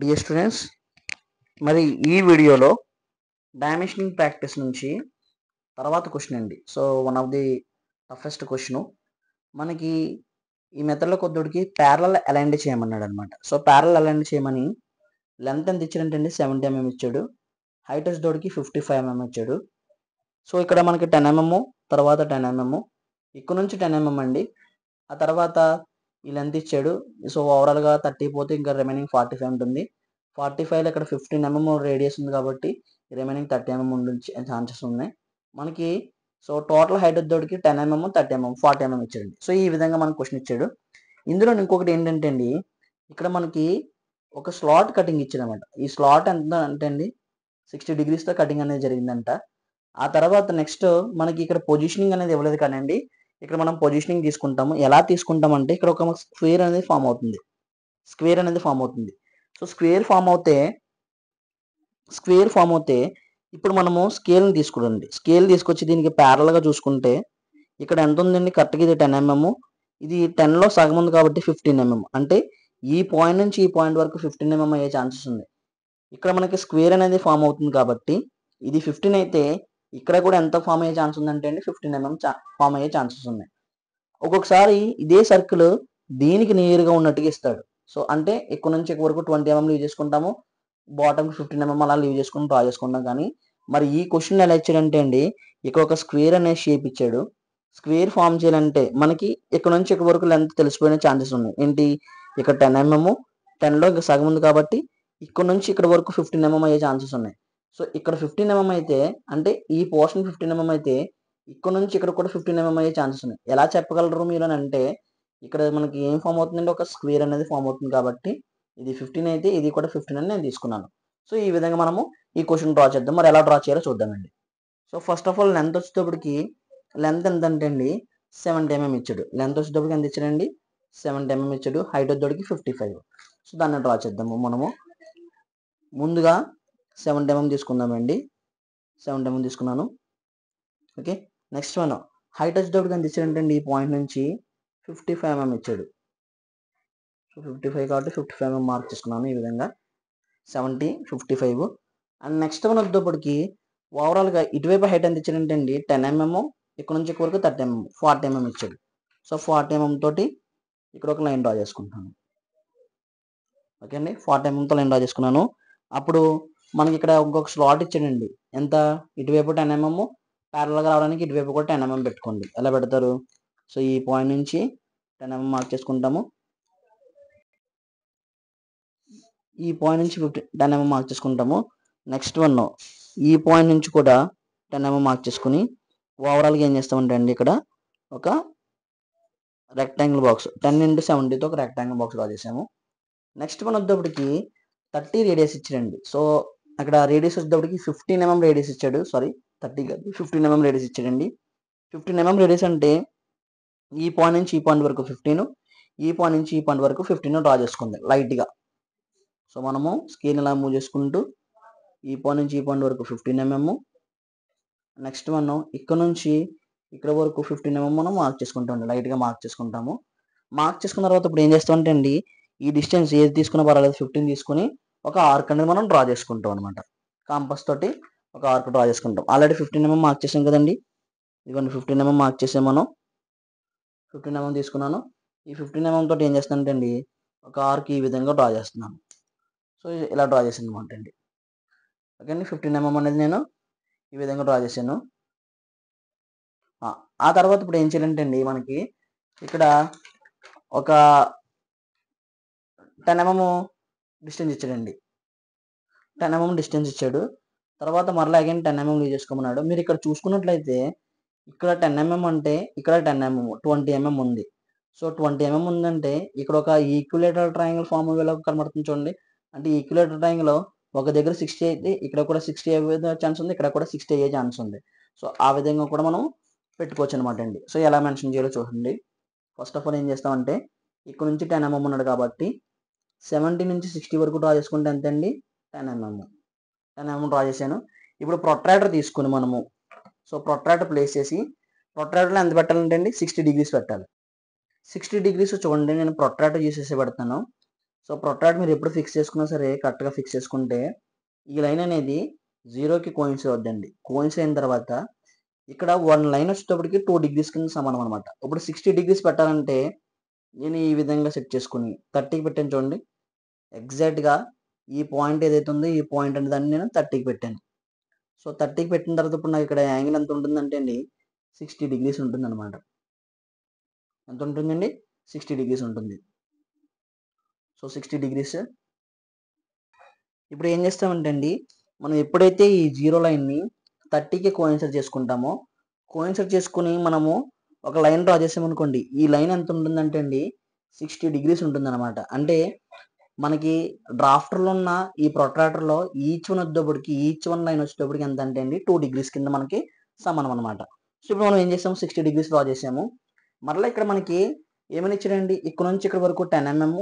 Dear students, మరి ఈ వీడియోలో డైమెన్షనింగ్ ప్రాక్టీస్ నుంచి తర్వాత క్వశ్చన్ అండి. So one of the toughest question మనకి ఈ మెథడ్లో కొద్దికి ప్యారలల్ అలైన్డ్ చేయమన్నాడు అనమాట. సో ప్యారలల్ అలైన్డ్ చేయమని లెంత్ ఎంత ఇచ్చాడంటే 70 mm ఇచ్చాడు, హైట్ వచ్చేటోడికి 55 mm ఇచ్చాడు. సో ఇక్కడ మనకి 10 mm, తర్వాత 10 mm, ఇక్కడ నుంచి 10 mm అండి. ఆ తర్వాత ఈ లెంత్ ఇచ్చాడు. సో ఓవరాల్గా 30 పోతే ఇంకా రిమైనింగ్ 45 ఉంటుంది. 45లో ఇక్కడ 15 mm రేడియస్ ఉంది కాబట్టి రిమైనింగ్ 30 mm ఉండే ఛాన్సెస్ ఉన్నాయి మనకి. సో టోటల్ హైట్ వచ్చేటోడికి 10 mm, 30 mm, 40 mm ఇచ్చాడు. సో ఈ విధంగా మనకు క్వశ్చన్ ఇచ్చాడు. ఇందులో ఇంకొకటి ఏంటంటే అండి, ఇక్కడ మనకి ఒక స్లాట్ కటింగ్ ఇచ్చాడు అనమాట. ఈ స్లాట్ ఎంత అంటే అండి 60 degreesతో కటింగ్ అనేది జరిగిందంట. ఆ తర్వాత నెక్స్ట్ మనకి ఇక్కడ పొజిషనింగ్ అనేది ఇవ్వలేదు కానండి, ఇక్కడ మనం పొజిషనింగ్ తీసుకుంటాము. ఎలా తీసుకుంటామంటే ఇక్కడ ఒక స్క్వేర్ అనేది ఫామ్ అవుతుంది. సో స్క్వేర్ ఫామ్ అవుతే ఇప్పుడు మనము స్కేల్ని తీసుకుంటాం. స్కేల్ తీసుకొచ్చి దీనికి ప్యారల్గా చూసుకుంటే ఇక్కడ ఎంత ఉందండి, కరెక్ట్గా ఇది 10 mm, ఇది 10లో సగం ఉంది కాబట్టి 15 mm. అంటే ఈ పాయింట్ నుంచి ఈ పాయింట్ వరకు 15 mm అయ్యే ఛాన్సెస్ ఉంది. ఇక్కడ మనకి స్క్వేర్ అనేది ఫామ్ అవుతుంది కాబట్టి ఇది 15 అయితే ఇక్కడ కూడా ఎంత ఫామ్ అయ్యే ఛాన్స్ ఉందంటే అండి 15 mm ఫామ్ అయ్యే ఛాన్సెస్ ఉన్నాయి. ఒక్కొక్కసారి ఇదే సర్కిల్ దీనికి నేరుగా ఉన్నట్టుగా ఇస్తాడు. సో అంటే ఇక్కడ నుంచి ఇక్కడ వరకు 20 mm లీవ్ చేసుకుంటాము, బాటమ్కి 15 mm అలా లీవ్ చేసుకుని డ్రా చేసుకుంటాం. కానీ మరి ఈ క్వశ్చన్ ఎలా ఇచ్చాడంటే అండి, ఇక్కడ ఒక స్క్వేర్ అనే షేప్ ఇచ్చాడు. స్క్వేర్ ఫామ్ చేయాలంటే మనకి ఇక్కడ నుంచి ఇక్కడ వరకు లెంత్ తెలిసిపోయిన ఛాన్సెస్ ఉన్నాయి. ఏంటి, ఇక్కడ 10 mm, 10లో ఇంకా సగం ఉంది కాబట్టి ఇక్కడ నుంచి ఇక్కడ వరకు 15 mm అయ్యే ఛాన్సెస్ ఉన్నాయి. సో ఇక్కడ 15 mm అయితే అంటే ఈ పోర్షన్ 15 mm అయితే ఇక్కడ నుంచి ఇక్కడ కూడా 15 mm అయ్యే ఛాన్సెస్ ఉన్నాయి. ఎలా చెప్పగలరు మీరు అని అంటే, ఇక్కడ మనకి ఏం ఫామ్ అవుతుందంటే ఒక స్క్వేర్ అనేది ఫామ్ అవుతుంది కాబట్టి ఇది 15 అయితే ఇది కూడా 15 అని నేను తీసుకున్నాను. సో ఈ విధంగా మనము ఈ క్వశ్చన్ డ్రా చేద్దాం. మరి ఎలా డ్రా చేయాలో చూద్దామండి. So first of all length వచ్చేటప్పటికి లెంత్ ఎంత అంటే అండి 70 mm ఇచ్చాడు. లెంత్ వచ్చేటప్పటికి ఎంత ఇచ్చాడండి 70 mm ఇచ్చాడు. హైట్ వచ్చేటప్పటికి 55. సో దాన్ని డ్రా చేద్దాము. మనము ముందుగా 70 mm తీసుకుందామండి. 70 mm తీసుకున్నాను. ఓకే, నెక్స్ట్ వన్ హైట్ వచ్చేటప్పటికి ఎంత ఇచ్చాడంటే అండి ఈ పాయింట్ నుంచి 55 mm ఇచ్చాడు. సో 55 కాబట్టి 55 mm మార్క్ చేసుకున్నాను. ఈ విధంగా 70, 55. అండ్ నెక్స్ట్ వన్ వచ్చేటప్పటికి ఓవరాల్గా ఇటువైపు హైట్ ఎంత ఇచ్చాడంటే అండి 10 mm, ఇక్కడ నుంచి ఇక్కడ వరకు 30 mm, 40 mm ఇచ్చాడు. సో 40 mm తోటి ఇక్కడ ఒక లైన్ డ్రా చేసుకుంటాను. ఓకే అండి, 40 mm తో లైన్ డ్రా చేసుకున్నాను. అప్పుడు మనకి ఇక్కడ ఇంకొక స్లాట్ ఇచ్చాడండి. ఎంత, ఇటువైపు 10 mm, ప్యారల్గా రావడానికి ఇటువైపు కూడా 10 mm పెట్టుకోండి. ఎలా పెడతారు, సో ఈ పాయింట్ నుంచి 10 mm మార్క్ చేసుకుంటాము. ఈ పాయింట్ నుంచి 10 mm మార్క్ చేసుకుంటాము. నెక్స్ట్ వన్ ఈ పాయింట్ నుంచి కూడా 10 mm మార్క్ చేసుకుని ఓవరాల్గా ఏం చేస్తామంటే అండి ఇక్కడ ఒక రెక్టాంగిల్ బాక్స్ 10 x 70తో ఒక రెక్టాంగిల్ బాక్స్ డ్రా చేసాము. నెక్స్ట్ వన్ వచ్చేటప్పటికి 30 రేడియస్ ఇచ్చాడండి. సో అక్కడ రేడియస్ వచ్చేటప్పటికి 15 mm రేడియస్ ఇచ్చాడు. సారీ 30 కాదు, 15 mm రేడియస్ ఇచ్చాడండి. 15 mm రేడియస్ అంటే ఈ పాయింట్ నుంచి ఈ పాయింట్ వరకు 15, ఈ పాయింట్ నుంచి ఈ పాయింట్ వరకు 15 డ్రా చేసుకుంది లైట్గా. సో మనము స్కేల్ ఇలా మూవ్ చేసుకుంటూ ఈ పాయింట్ నుంచి ఈ పాయింట్ వరకు 15 mm, నెక్స్ట్ వన్ ఇక్కడ నుంచి ఇక్కడ వరకు 15 mm మనం మార్క్ చేసుకుంటాం, లైట్గా మార్క్ చేసుకుంటాము. మార్క్ చేసుకున్న తర్వాత ఇప్పుడు ఏం చేస్తామంటే అండి ఈ డిస్టెన్స్ ఏది తీసుకున్నా పర్వాలేదు 15 తీసుకుని ఒక ఆర్క్ అనేది మనం డ్రా చేసుకుంటాం అనమాట. కాంపస్ తోటి ఒక ఆర్క్ డ్రా చేసుకుంటాం. ఆల్రెడీ 15 mm మార్క్ చేసాం కదండి, ఇదిగోండి 15 mm మార్క్ చేసాం మనం. 15 mm తీసుకున్నాను. ఈ 15 mm తోటి ఏం చేస్తానంటే అండి ఒక ఆర్క్ ఈ విధంగా డ్రా చేస్తున్నాను. సో ఇలా డ్రా చేసాను అనమాట అండి. ఓకే అండి, 15 mm అనేది నేను ఈ విధంగా డ్రా చేశాను. ఆ తర్వాత ఇప్పుడు ఏం చేయాలంటే అండి మనకి ఇక్కడ ఒక 10 mm డిస్టెన్స్ ఇచ్చాడండి. 10 mm డిస్టెన్స్ ఇచ్చాడు. తర్వాత మరలా అగైన్ 10 mm లీవ్ చేసుకోమన్నాడు. మీరు ఇక్కడ చూసుకున్నట్లయితే ఇక్కడ 10 mm అంటే ఇక్కడ 10 mm 20 mm ఉంది. సో 20 mm ఉందంటే ఇక్కడ ఒక ఈక్విలేటరల్ ట్రయాంగిల్ ఫామ్ అయ్యేలా కనబడుతుంది చూడండి. అంటే ఈక్విలేటరల్ ట్రయాంగిల్ ఒక దగ్గర 60 అయితే ఇక్కడ కూడా 60 అయ్యే ఛాన్స్ ఉంది, ఇక్కడ కూడా 60 అయ్యే ఛాన్స్ ఉంది. సో ఆ విధంగా కూడా మనం పెట్టుకోవచ్చు అనమాట అండి. సో ఎలా మెన్షన్ చేయాలో చూడండి. ఫస్ట్ ఆఫ్ ఆల్ ఏం చేస్తామంటే ఇక్కడ నుంచి 10 mm ఉన్నాడు కాబట్టి 70 నుంచి 60 వరకు డ్రా చేసుకుంటే ఎంత అండి 10 mm. 10 mm డ్రా చేశాను. ఇప్పుడు ప్రొట్రాక్టర్ తీసుకుని మనము సో ప్రొట్రాక్టర్ ప్లేస్ చేసి ప్రొట్రాక్టర్లో ఎంత పెట్టాలంటే అండి 60 degrees పెట్టాలి. 60 degrees చూడండి, నేను ప్రొట్రాక్టర్ చేసేసి పెడతాను. సో ప్రొట్రాక్టర్ మీరు ఎప్పుడు ఫిక్స్ చేసుకున్నా సరే కరెక్ట్గా ఫిక్స్ చేసుకుంటే ఈ లైన్ అనేది జీరోకి కోయిన్సైడ్ అవుద్దండి. కోయిన్సైడ్ అయిన తర్వాత ఇక్కడ 1 లైన్ వచ్చేటప్పటికి 2 డిగ్రీస్ కింద సమానం అనమాట. ఇప్పుడు 60 డిగ్రీస్ పెట్టాలంటే నేను ఈ విధంగా సెట్ చేసుకుని 30కి పెట్టాను చూడండి. ఎగ్జాక్ట్‌గా ఈ పాయింట్ ఏదైతే ఉందో ఈ పాయింట్ అనే దాన్ని నేను 30కి పెట్టాను. సో 30కి పెట్టిన తర్వాత ఇప్పుడు నాకు ఇక్కడ యాంగిల్ ఎంత ఉంటుందంటే అండి 60 డిగ్రీస్ ఉంటుందన్నమాట. ఎంత ఉంటుందండి? 60 డిగ్రీస్ ఉంటుంది. So 60 degrees. ఇప్పుడు ఏం చేస్తామంటే అండి మనం ఎప్పుడైతే ఈ జీరో లైన్ని 30కి కోయిన్సైడ్ చేసుకుంటామో కోయిన్సైడ్ చేసుకుని మనము ఒక లైన్ డ్రా చేసామనుకోండి. ఈ లైన్ ఎంత ఉంటుందంటే అండి 60 డిగ్రీస్ ఉంటుందన్నమాట. అంటే మనకి డ్రాఫ్టర్లో ఉన్న ఈ ప్రొట్రాక్టర్లో ఈచ్ వన్ వచ్చేటప్పటికి ఈచ్ వన్ లైన్ వచ్చేటప్పటికి ఎంత అంటే అండి 2 డిగ్రీస్ కింద మనకి సమానం అనమాట. సో ఇప్పుడు మనం ఏం చేసాము 60 డిగ్రీస్ డ్రా చేసాము. మరలా ఇక్కడ మనకి ఏమని ఇచ్చాడండి ఇక్కడ నుంచి ఇక్కడ వరకు 10 mm,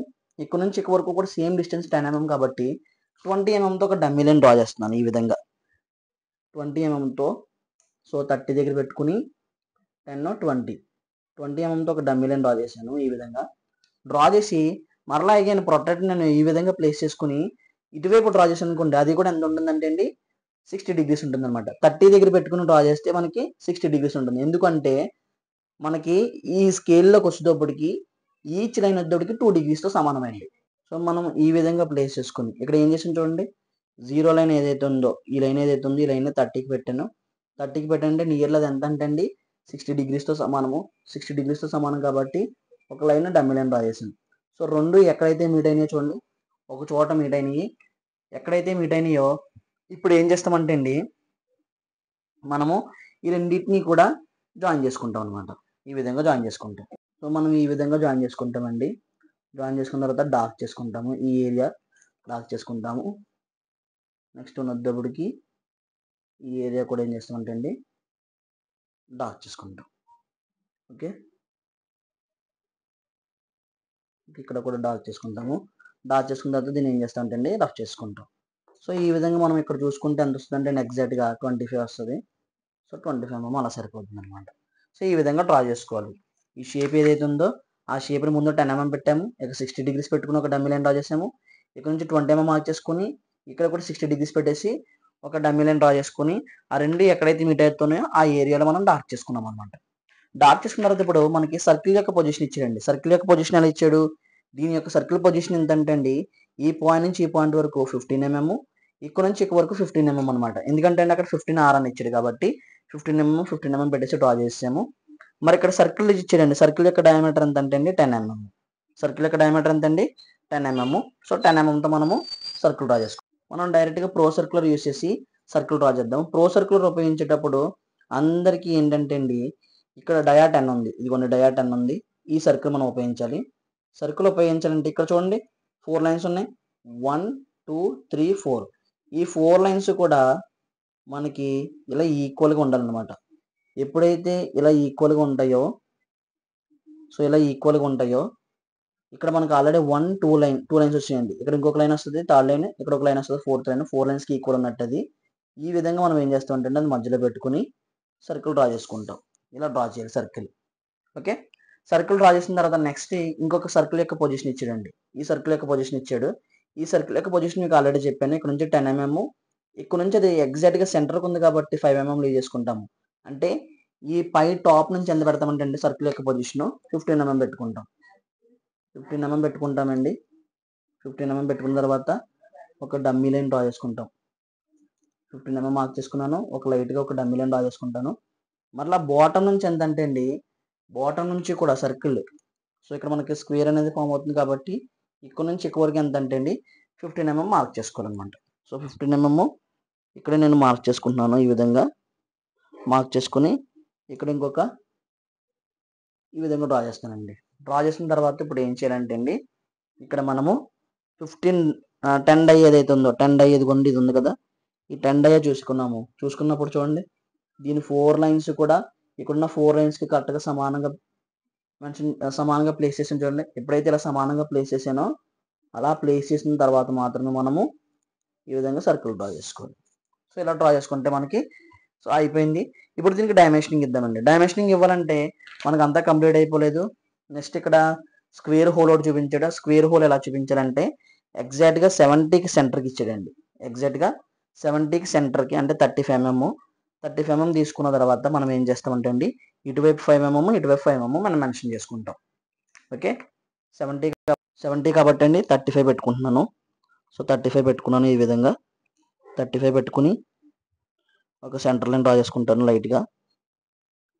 ఇక్కడ నుంచి ఇక్కడ వరకు కూడా సేమ్ డిస్టెన్స్ 10 mm కాబట్టి 20 mm తో ఒక డమ్మీ లైన్ డ్రా చేస్తున్నాను ఈ విధంగా 20 mm తో. సో 30 దగ్గర పెట్టుకుని 10 20 mm తో ఒక డమ్మీ లైన్ డ్రా చేశాను ఈ విధంగా. డ్రా చేసి మరలా అగైన్ ప్రొట్రాక్టర్ నేను ఈ విధంగా ప్లేస్ చేసుకుని ఇటువైపు డ్రా చేశాను అనుకోండి. అది కూడా ఎంత ఉంటుందంటే అండి 60 డిగ్రీస్ ఉంటుంది అనమాట. 30 దగ్గర పెట్టుకుని డ్రా చేస్తే మనకి 60 డిగ్రీస్ ఉంటుంది. ఎందుకంటే మనకి ఈ స్కేల్లోకి వచ్చేటప్పటికి ఈచ్ లైన్ వచ్చేటప్పటికి 2 డిగ్రీస్తో సమానమైంది. సో మనం ఈ విధంగా ప్లేస్ చేసుకుని ఇక్కడ ఏం చేసాను చూడండి. జీరో లైన్ ఏదైతే ఉందో ఈ లైన్ ఏదైతే ఉందో ఈ లైన్ 30కి పెట్టాను. 30కి పెట్టంటే నియర్లీ అది ఎంత అంటే అండి 60 డిగ్రీస్తో సమానము. 60 డిగ్రీస్తో సమానం కాబట్టి ఒక లైన్ డమ్మీ లైన్ డ్రా చేసాను. సో రెండు ఎక్కడైతే మీట్ అయినాయో చూడండి, ఒక చోట మీట్ అయినాయి. ఎక్కడైతే మీట్ అయినాయో ఇప్పుడు ఏం చేస్తామంటే అండి మనము ఈ రెండింటిని కూడా జాయిన్ చేసుకుంటాం అనమాట. ఈ విధంగా జాయిన్ చేసుకుంటాం. సో మనం ఈ విధంగా జాయిన్ చేసుకుంటామండి. జాయిన్ చేసుకున్న తర్వాత డార్క్ చేసుకుంటాము. ఈ ఏరియా డార్క్ చేసుకుంటాము. నెక్స్ట్ ఉన్నప్పటికి ఈ ఏరియా కూడా ఏం చేస్తామంటే అండి డార్క్ చేసుకుంటాం. ఓకే, ఇక్కడ కూడా డార్క్ చేసుకుంటాము. డార్క్ చేసుకున్న తర్వాత దీన్ని ఏం చేస్తామంటే అండి రఫ్ చేసుకుంటాం. సో ఈ విధంగా మనం ఇక్కడ చూసుకుంటే ఎంత వస్తుంది అంటే ఎగ్జాక్ట్గా 25 వస్తుంది. సో 25 mm అలా సరిపోతుంది అనమాట. సో ఈ విధంగా డ్రా చేసుకోవాలి. ఈ షేప్ ఏదైతే ఉందో ఆ షేప్ని ముందు 10 mm పెట్టాము. ఇక్కడ 60 డిగ్రీస్ పెట్టుకుని ఒక డమ్మీ లైన్ డ్రా చేసాము. ఇక్కడ నుంచి 20 mm మార్క్ చేసుకుని ఇక్కడ కూడా 60 డిగ్రీస్ పెట్టేసి ఒక డమ్మీ లైన్ డ్రా చేసుకుని ఆ రెండు ఎక్కడైతే మీట్ అవుతున్నాయో ఆ ఏరియాలో మనం డార్క్ చేసుకున్నాం అనమాట. డార్క్ చేసుకున్న తర్వాత ఇప్పుడు మనకి సర్కిల్ యొక్క పొజిషన్ ఇచ్చాడండి. సర్కిల్ యొక్క పొజిషన్ ఎలా ఇచ్చాడు? దీని యొక్క సర్కిల్ పొజిషన్ ఎంతంటే అండి ఈ పాయింట్ నుంచి ఈ పాయింట్ వరకు 15 mm, ఇక్కడ నుంచి ఇక్కడ వరకు 15 mm అనమాట. ఎందుకంటే అండి అక్కడ 15 r అని ఇచ్చాడు కాబట్టి 15 mm పెట్టేసి డ్రా చేసాము. మరి ఇక్కడ సర్కిల్ ఇచ్చాడండి. సర్కిల్ యొక్క డయామీటర్ ఎంత అంటే అండి 10 mm. సర్కిల్ యొక్క డయామీటర్ ఎంత అండి 10 mm. సో 10 mm తో మనము సర్కిల్ డ్రా చేసుకుంటాం. మనం డైరెక్ట్గా ప్రో సర్క్యులర్ యూస్ చేసి సర్కిల్ డ్రా చేద్దాం. ప్రో సర్క్యులర్ ఉపయోగించేటప్పుడు అందరికీ ఏంటంటే అండి ఇక్కడ డయా 10 ఉంది. ఇదిగోండి డయా 10 ఉంది. ఈ సర్కిల్ మనం ఉపయోగించాలి. సర్కిల్ ఉపయోగించాలంటే ఇక్కడ చూడండి 4 లైన్స్ ఉన్నాయి. 1 2 3 4. ఈ 4 లైన్స్ కూడా మనకి ఇలా ఈక్వల్గా ఉండాలన్నమాట. ఎప్పుడైతే ఇలా ఈక్వల్గా ఉంటాయో సో ఇలా ఈక్వల్గా ఉంటాయో ఇక్కడ మనకు ఆల్రెడీ 2 లైన్స్ వచ్చాయండి. ఇక్కడ ఇంకొక లైన్ వస్తుంది, థర్డ్ లైన్, ఇక్కడ ఒక లైన్ వస్తుంది, ఫోర్త్ లైన్. 4 లైన్స్కి ఈక్వల్ ఉన్నట్టు అది. ఈ విధంగా మనం ఏం చేస్తాం అంటే అది మధ్యలో పెట్టుకుని సర్కిల్ డ్రా చేసుకుంటాం. ఇలా డ్రా చేయాలి సర్కిల్. ఓకే, సర్కిల్ డ్రా చేసిన తర్వాత నెక్స్ట్ ఇంకొక సర్కిల్ యొక్క పొజిషన్ ఇచ్చాడండి. ఈ సర్కిల్ యొక్క పొజిషన్ ఇచ్చాడు. ఈ సర్కిల్ యొక్క పొజిషన్ మీకు ఆల్రెడీ చెప్పాను. ఇక్కడ నుంచి 10 mm, ఇక్కడ నుంచి అది ఎగ్జాక్ట్గా సెంటర్కి ఉంది కాబట్టి 5 mm లీవ్ చేసుకుంటాము. అంటే ఈ పై టాప్ నుంచి ఎంత పెడతామంటే అండి సర్కిల్ యొక్క పొజిషన్ 15 mm పెట్టుకుంటాం. 15 mm పెట్టుకుంటామండి. 15 mm పెట్టుకున్న తర్వాత ఒక డమ్మీ లైన్ డ్రా చేసుకుంటాం. 15 mm మార్క్ చేసుకున్నాను. ఒక లైట్గా ఒక డమ్మీ లైన్ డ్రా చేసుకుంటాను. మరలా బాటమ్ నుంచి ఎంత అంటే అండి బాటమ్ నుంచి కూడా సర్కిల్. సో ఇక్కడ మనకి స్క్వేర్ అనేది ఫామ్ అవుతుంది కాబట్టి ఇక్కడ నుంచి ఇక్కడ వరకు ఎంత అంటే అండి 15 mm మార్క్ చేసుకోవాలన్నమాట. సో 15 mm ఇక్కడ నేను మార్క్ చేసుకుంటున్నాను. ఈ విధంగా మార్క్ చేసుకుని ఇక్కడ ఇంకొక ఈ విధంగా డ్రా చేస్తానండి. డ్రా చేసిన తర్వాత ఇప్పుడు ఏం చేయాలంటే అండి ఇక్కడ మనము 10 డై ఏదైతే ఉందో 10 డై ఇది ఉంది కదా, ఈ 10 డై చూసుకున్నప్పుడు చూడండి దీని 4 లైన్స్ కూడా ఇక్కడున్న 4 లైన్స్కి కరెక్ట్గా సమానంగా ప్లేస్ చేసాను చూడండి. ఎప్పుడైతే ఇలా సమానంగా ప్లేస్ చేసానో అలా ప్లేస్ చేసిన తర్వాత మాత్రమే మనము ఈ విధంగా సర్కిల్ డ్రా చేసుకోవాలి. సో ఇలా డ్రా చేసుకుంటే మనకి సో అయిపోయింది. ఇప్పుడు దీనికి డైమెన్షనింగ్ ఇద్దామండి. డైమెన్షనింగ్ ఇవ్వాలంటే మనకు అంతా కంప్లీట్ అయిపోలేదు. నెక్స్ట్ ఇక్కడ స్క్వేర్ హోల్ ఒకటి చూపించాడు. స్క్వేర్ హోల్ ఎలా చూపించాడంటే ఎగ్జాక్ట్గా 70కి సెంటర్కి ఇచ్చాడండి. ఎగ్జాక్ట్గా 70కి సెంటర్కి అంటే 35 mm తీసుకున్న తర్వాత మనం ఏం చేస్తామంటే అండి ఇటువైపు 5 mm ఇటువైపు 5 mm మనం మెన్షన్ చేసుకుంటాం. ఓకే, 70 కాబట్టి అండి 35 పెట్టుకుంటున్నాను. సో 35 పెట్టుకున్నాను. ఈ విధంగా 35 పెట్టుకుని ఒక సెంటర్ లైన్ డ్రా చేసుకుంటాను లైట్గా.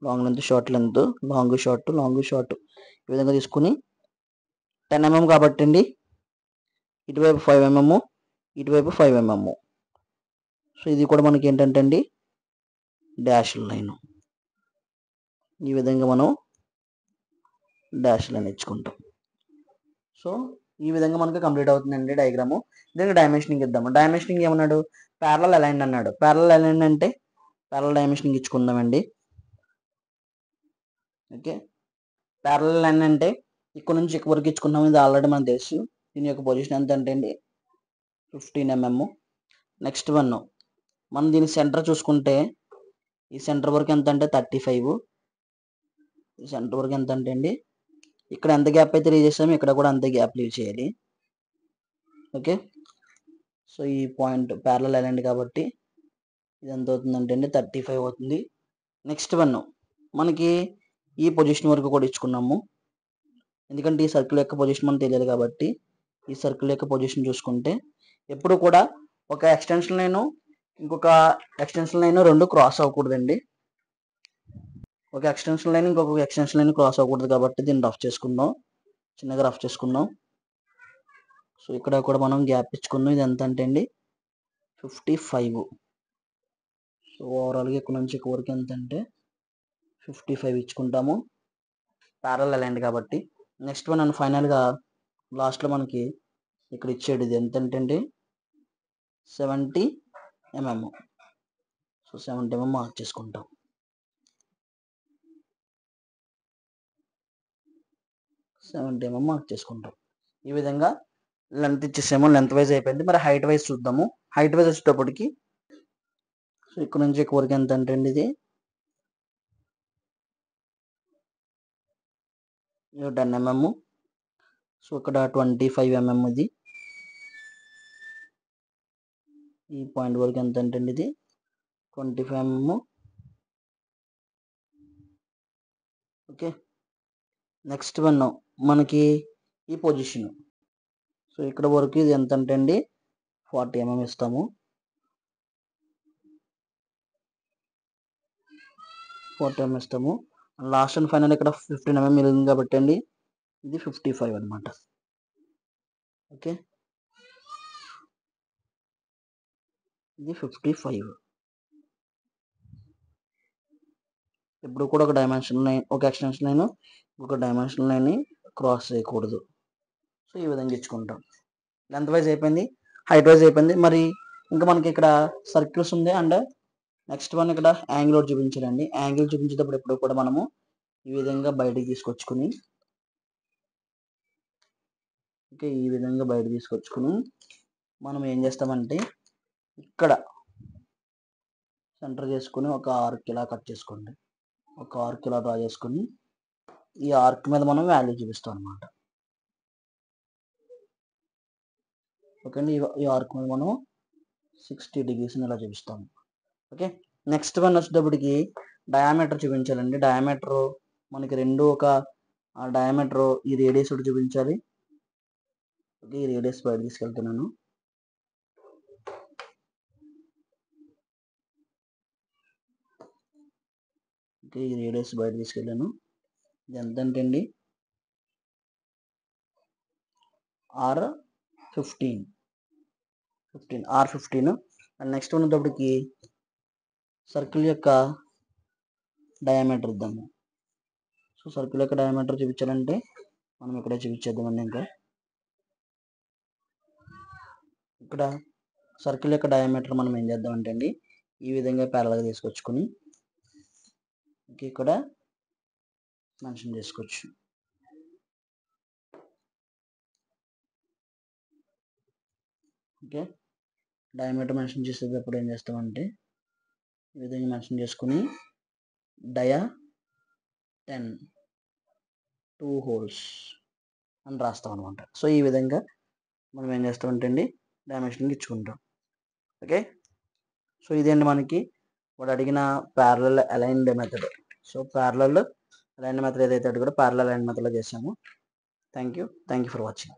Long length short length, long short ఈ విధంగా తీసుకుని 10 mm కాబట్టి అండి ఇటువైపు 5 mm ఇటువైపు 5 mm. సో ఇది కూడా మనకి ఏంటంటే అండి డాష్ లైన్. ఈ విధంగా మనం డాష్ లైన్ ఇచ్చుకుంటాం. సో ఈ విధంగా మనకి కంప్లీట్ అవుతుందండి డయాగ్రాము. దీనికి డైమెన్షనింగ్ ఇద్దాము. డైమెన్షనింగ్ ఏమన్నాడు, ప్యారలల్ అలైన్డ్ అన్నాడు. ప్యారలల్ అలైన్డ్ అంటే ప్యారలల్ డైమెన్షనింగ్ ఇచ్చుకుందామండి. ఓకే, ప్యారలల్ లైన్ అంటే ఇక్కడ నుంచి ఇక్కడ వరకు ఇచ్చుకున్నాము. ఇది ఆల్రెడీ మనకు తెలుసు. దీని యొక్క పొజిషన్ ఎంత అంటే అండి 15 mm. నెక్స్ట్ వన్ మనం దీని సెంటర్ చూసుకుంటే ఈ సెంటర్ వరకు ఎంత అంటే 35. ఈ సెంటర్ వరకు ఎంత అంటే అండి ఇక్కడ ఎంత గ్యాప్ అయితే లీవ్ చేసామో ఇక్కడ కూడా అంతే గ్యాప్ లీవ్ చేయాలి. ఓకే, సో ఈ పాయింట్ ప్యారలల్ అలైన్డ్ కాబట్టి ఇది ఎంత అవుతుందంటే అండి 35 అవుతుంది. నెక్స్ట్ వన్ మనకి ఈ పొజిషన్ వరకు కూడా ఇచ్చుకున్నాము. ఎందుకంటే ఈ సర్కిల్ యొక్క పొజిషన్ మనకు తెలియాలి కాబట్టి ఈ సర్కిల్ యొక్క పొజిషన్ చూసుకుంటే ఎప్పుడు కూడా ఒక ఎక్స్టెన్షన్ లైన్ ఇంకొక ఎక్స్టెన్షన్ లైన్ రెండు క్రాస్ అవ్వకూడదండి. ఒక ఎక్స్టెన్షన్ లైన్ ఇంకొక ఎక్స్టెన్షన్ లైన్ క్రాస్ అవ్వకూడదు కాబట్టి దీన్ని రఫ్ చేసుకుందాం, చిన్నగా రఫ్ చేసుకుందాం. సో ఇక్కడ కూడా మనం గ్యాప్ ఇచ్చుకుందాం. ఇది ఎంత అంటే అండి 55. సో ఓవరాల్గా ఇక్కడ నుంచి ఇక్కడ వరకు ఎంత అంటే 55 ఇచ్చుకుంటాము ప్యారలల్ అలైన్డ్ కాబట్టి. నెక్స్ట్ వన్ అండ్ ఫైనల్గా లాస్ట్లో మనకి ఇక్కడ ఇచ్చాడు. ఇది ఎంత అంటే అండి 70 mm. సో 70 mm మార్క్ చేసుకుంటాం. ఈ విధంగా లెంత్ ఇచ్చేసాము. లెంత్ వైజ్ అయిపోయింది. మరి హైట్ వైజ్ చూద్దాము. హైట్ వైజ్ వచ్చేటప్పటికి సో ఇక్కడ నుంచి ఇక్కడ వరకు ఎంత అంటే అండి ఇది 10 mm. సో ఇక్కడ 25 mm. ఇది ఈ పాయింట్ వరకు ఎంత అంటే అండి ఇది 25 mm. ఓకే, నెక్స్ట్ వన్ మనకి ఈ పొజిషన్. సో ఇక్కడ వరకు ఇది ఎంత అంటే అండి 40 mm ఇస్తాము. 40 mm ఇస్తాము. లాస్ట్ అండ్ ఫైనల్ ఇక్కడ 15 mm మిగిలింది కాబట్టి అండి ఇది 55 అనమాట. ఓకే, ఇది 55. ఇప్పుడు కూడా ఒక డైమెన్షన్ లైన్, ఒక ఎక్స్టెన్షన్ లైన్, ఒక డైమెన్షన్ లైన్ క్రాస్ చేయకూడదు. సో ఈ విధంగా ఇచ్చుకుంటాం. లెంత్ వైజ్ అయిపోయింది, హైట్ వైజ్ అయిపోయింది. మరి ఇంకా మనకి ఇక్కడ సర్కిల్స్ ఉంది అండ్ నెక్స్ట్ వన్ ఇక్కడ యాంగిల్ ఒకటి చూపించాలండి. యాంగిల్ చూపించేటప్పుడు ఎప్పుడు కూడా మనము ఈ విధంగా బయటికి తీసుకొచ్చుకుని ఓకే ఈ విధంగా బయట తీసుకొచ్చుకుని మనం ఏం చేస్తామంటే ఇక్కడ సెంటర్ చేసుకుని ఒక ఆర్క్ ఇలా కట్ చేసుకోండి. ఒక ఆర్క్ ఇలా డ్రా చేసుకుని ఈ ఆర్క్ మీద మనం వాల్యూ చూపిస్తాం అనమాట. ఓకే అండి, ఈ ఆర్క్ మీద మనం 60 degrees ఇలా చూపిస్తాము. ఓకే, నెక్స్ట్ వన్ వచ్చేటప్పటికి డయామీటర్ చూపించాలండి. డయామీటర్ మనకి రెండు ఒక డయామీటర్ ఈ రేడియస్ ఒకటి చూపించాలి. ఓకే, ఈ రేడియస్ బయట తీసుకెళ్తున్నాను. ఓకే, ఈ రేడియస్ బయట తీసుకెళ్ళాను. ఇది ఎంత అంటే అండి R15. అండ్ నెక్స్ట్ ఉన్నప్పటికి సర్కిల్ యొక్క డయామీటర్ ఇద్దాము. సో సర్కిల్ యొక్క డయామీటర్ చూపించాలంటే మనం ఇక్కడ చూపించేద్దామండి. ఇంకా ఇక్కడ సర్కిల్ యొక్క డయామీటర్ మనం ఏం చేద్దామంటే అండి ఈ విధంగా ప్యారల్గా తీసుకొచ్చుకొని ఇక్కడ మెన్షన్ చేసుకోవచ్చు. ఓకే, డయామీటర్ మెన్షన్ చేసేటప్పుడు ఏం చేస్తామంటే ఈ విధంగా మెన్షన్ చేసుకుని డయా 10 2 holes అని రాస్తాం అనమాట. సో ఈ విధంగా మనం ఏం చేస్తామంటే అండి డైమెన్షనింగ్ ఇచ్చుకుంటాం. ఓకే, సో ఇదేంటి మనకి వాడు అడిగిన parallel aligned method. So parallel aligned method ఏదైతే కూడా ప్యారలల్ అలైన్డ్ మెథడ్లో చేసాము. Thank you for watching.